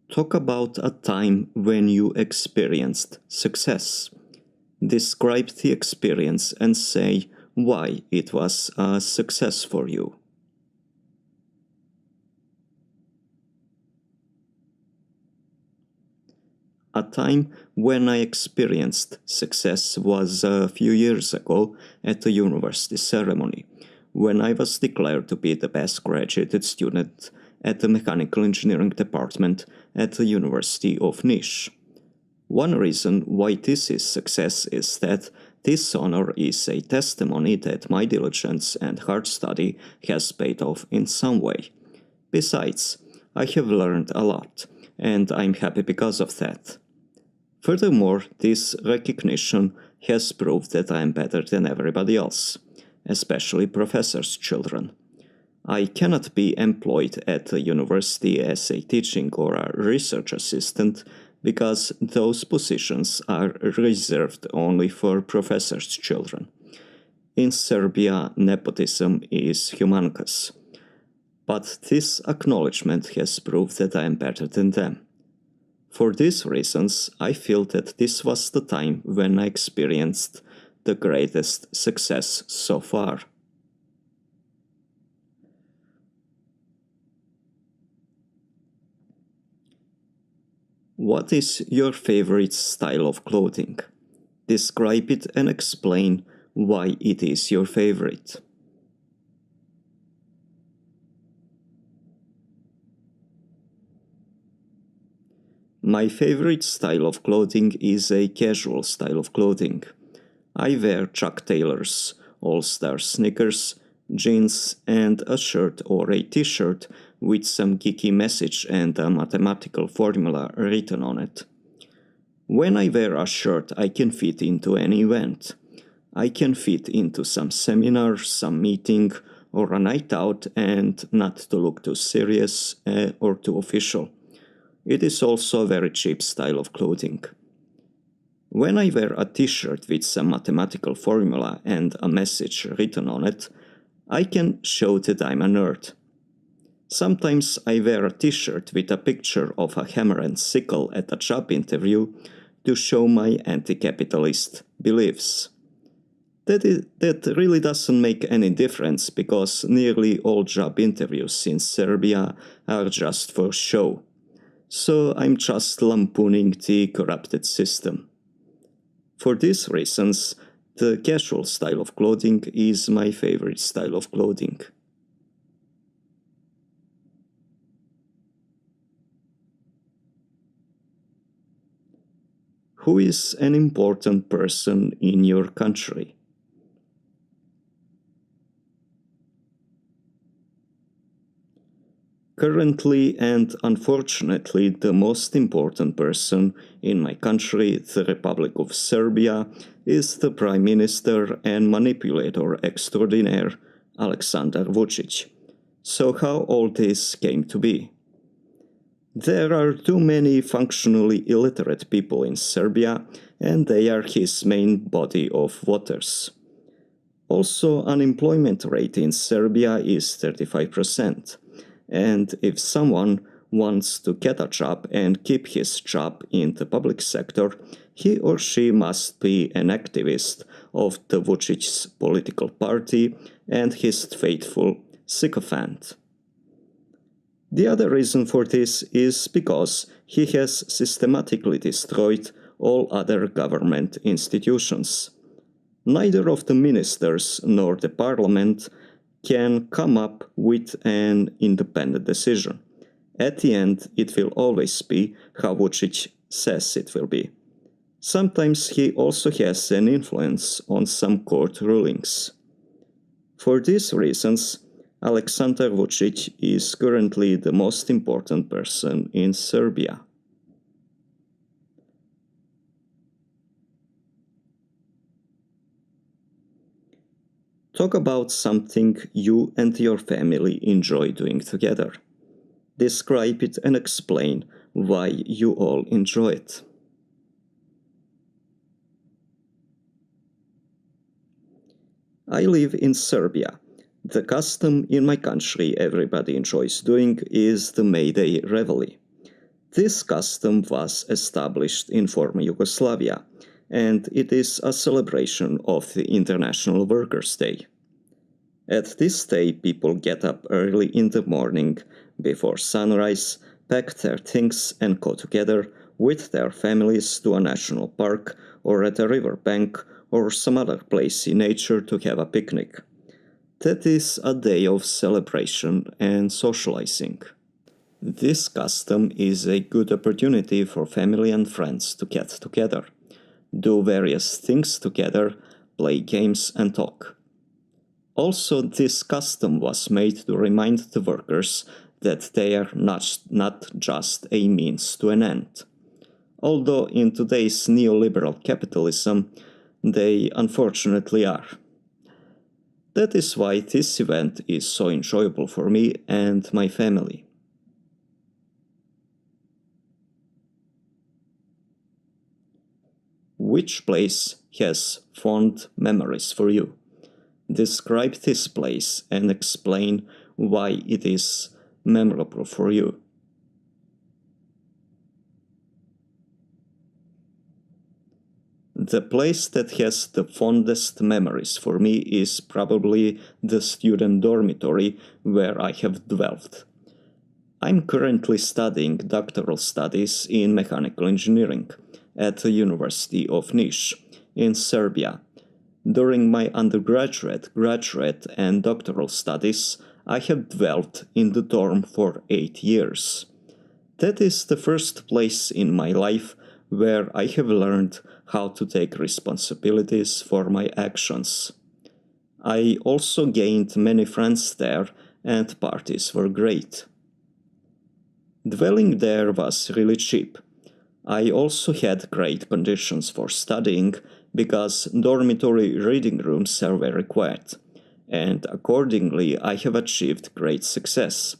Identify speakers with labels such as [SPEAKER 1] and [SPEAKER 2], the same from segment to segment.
[SPEAKER 1] Talk about a time when you experienced success. Describe the experience and say why it was a success for you. A time when I experienced success was a few years ago at a university ceremony, when I was declared to be the best graduated student at the mechanical engineering department at the University of Niš. One reason why this is success is that this honor is a testimony that my diligence and hard study has paid off in some way. Besides, I have learned a lot, and I'm happy because of that. Furthermore, this recognition has proved that I am better than everybody else, especially professors' children. I cannot be employed at a university as a teaching or a research assistant because those positions are reserved only for professors' children. In Serbia, nepotism is humongous. But this acknowledgement has proved that I am better than them. For these reasons, I feel that this was the time when I experienced the greatest success so far. What is your favorite style of clothing? Describe it and explain why it is your favorite. My favorite style of clothing is a casual style of clothing. I wear Chuck Taylor's All-Star sneakers, jeans, and a shirt or a t-shirt with some geeky message and a mathematical formula written on it. When I wear a shirt, I can fit into any event. I can fit into some seminar, some meeting, or a night out and not to look too serious or too official. It is also a very cheap style of clothing. When I wear a t-shirt with some mathematical formula and a message written on it, I can show that I'm a nerd. Sometimes I wear a t-shirt with a picture of a hammer and sickle at a job interview to show my anti-capitalist beliefs. That really doesn't make any difference because nearly all job interviews in Serbia are just for show. So I'm just lampooning the corrupted system. For these reasons, the casual style of clothing is my favorite style of clothing. Who is an important person in your country? Currently and unfortunately, the most important person in my country, the Republic of Serbia, is the Prime Minister and manipulator extraordinaire, Aleksandar Vučić. So how all this came to be? There are too many functionally illiterate people in Serbia, and they are his main body of voters. Also, unemployment rate in Serbia is 35%. And if someone wants to get a job and keep his job in the public sector, he or she must be an activist of the Vučić's political party and his faithful sycophant. The other reason for this is because he has systematically destroyed all other government institutions. Neither of the ministers nor the parliament can come up with an independent decision. At the end, it will always be how Vučić says it will be. Sometimes he also has an influence on some court rulings. For these reasons, Aleksandar Vučić is currently the most important person in Serbia. Talk about something you and your family enjoy doing together. Describe it and explain why you all enjoy it. I live in Serbia. The custom in my country everybody enjoys doing is the May Day reveille. This custom was established in former Yugoslavia, and it is a celebration of the International Workers' Day. At this day, people get up early in the morning, before sunrise, pack their things and go together with their families to a national park or at a river bank or some other place in nature to have a picnic. That is a day of celebration and socializing. This custom is a good opportunity for family and friends to get together, do various things together, play games and talk. Also, this custom was made to remind the workers that they are not just a means to an end. Although in today's neoliberal capitalism, they unfortunately are. That is why this event is so enjoyable for me and my family. Which place has fond memories for you? Describe this place and explain why it is memorable for you. The place that has the fondest memories for me is probably the student dormitory where I have dwelt. I'm currently studying doctoral studies in mechanical engineering at the University of Niš in Serbia. During my undergraduate, graduate, and doctoral studies, I have dwelt in the dorm for 8 years. That is the first place in my life where I have learned how to take responsibilities for my actions. I also gained many friends there, and parties were great. Dwelling there was really cheap. I also had great conditions for studying because dormitory reading rooms are very quiet, and accordingly I have achieved great success.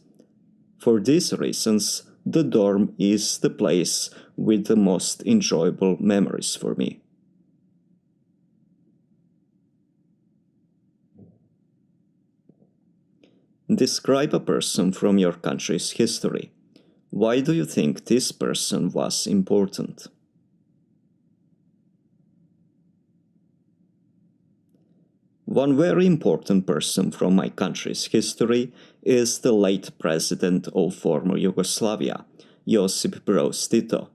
[SPEAKER 1] For these reasons, the dorm is the place with the most enjoyable memories for me. Describe a person from your country's history. Why do you think this person was important? One very important person from my country's history is the late president of former Yugoslavia, Josip Broz Tito.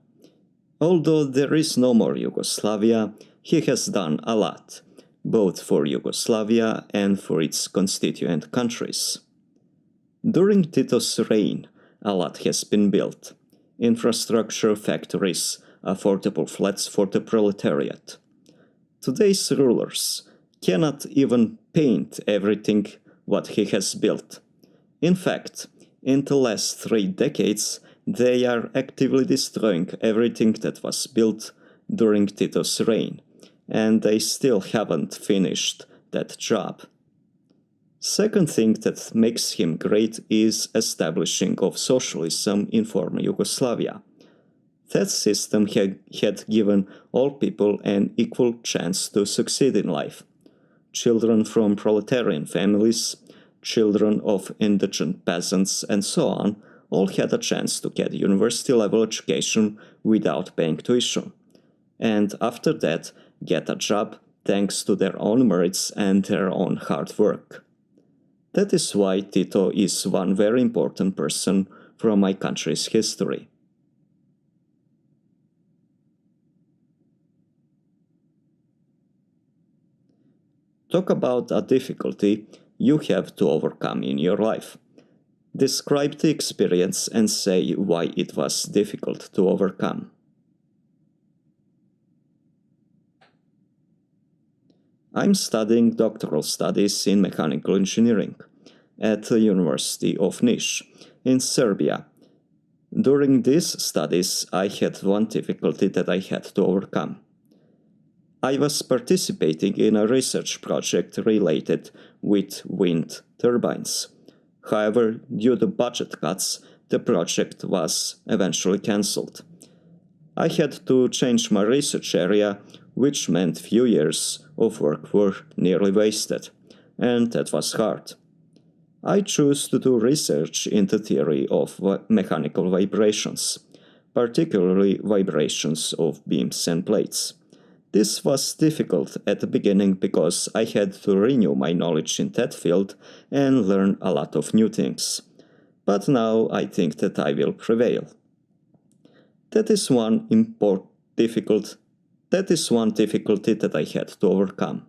[SPEAKER 1] Although there is no more Yugoslavia, he has done a lot, both for Yugoslavia and for its constituent countries. During Tito's reign, a lot has been built: infrastructure, factories, affordable flats for the proletariat. Today's rulers cannot even paint everything what he has built. In fact, in the last 3 decades, they are actively destroying everything that was built during Tito's reign, and they still haven't finished that job. Second thing that makes him great is establishing of socialism in former Yugoslavia. That system had given all people an equal chance to succeed in life. Children from proletarian families, children of indigent peasants, and so on, all had a chance to get university-level education without paying tuition, and after that get a job thanks to their own merits and their own hard work. That is why Tito is one very important person from my country's history. Talk about a difficulty you have to overcome in your life. Describe the experience and say why it was difficult to overcome. I'm studying doctoral studies in mechanical engineering at the University of Niš in Serbia. During these studies, I had one difficulty that I had to overcome. I was participating in a research project related with wind turbines. However, due to budget cuts, the project was eventually cancelled. I had to change my research area, which meant few years of work were nearly wasted, and that was hard. I chose to do research in the theory of mechanical vibrations, particularly vibrations of beams and plates. This was difficult at the beginning because I had to renew my knowledge in that field and learn a lot of new things. But now I think that I will prevail. That is one difficulty that I had to overcome.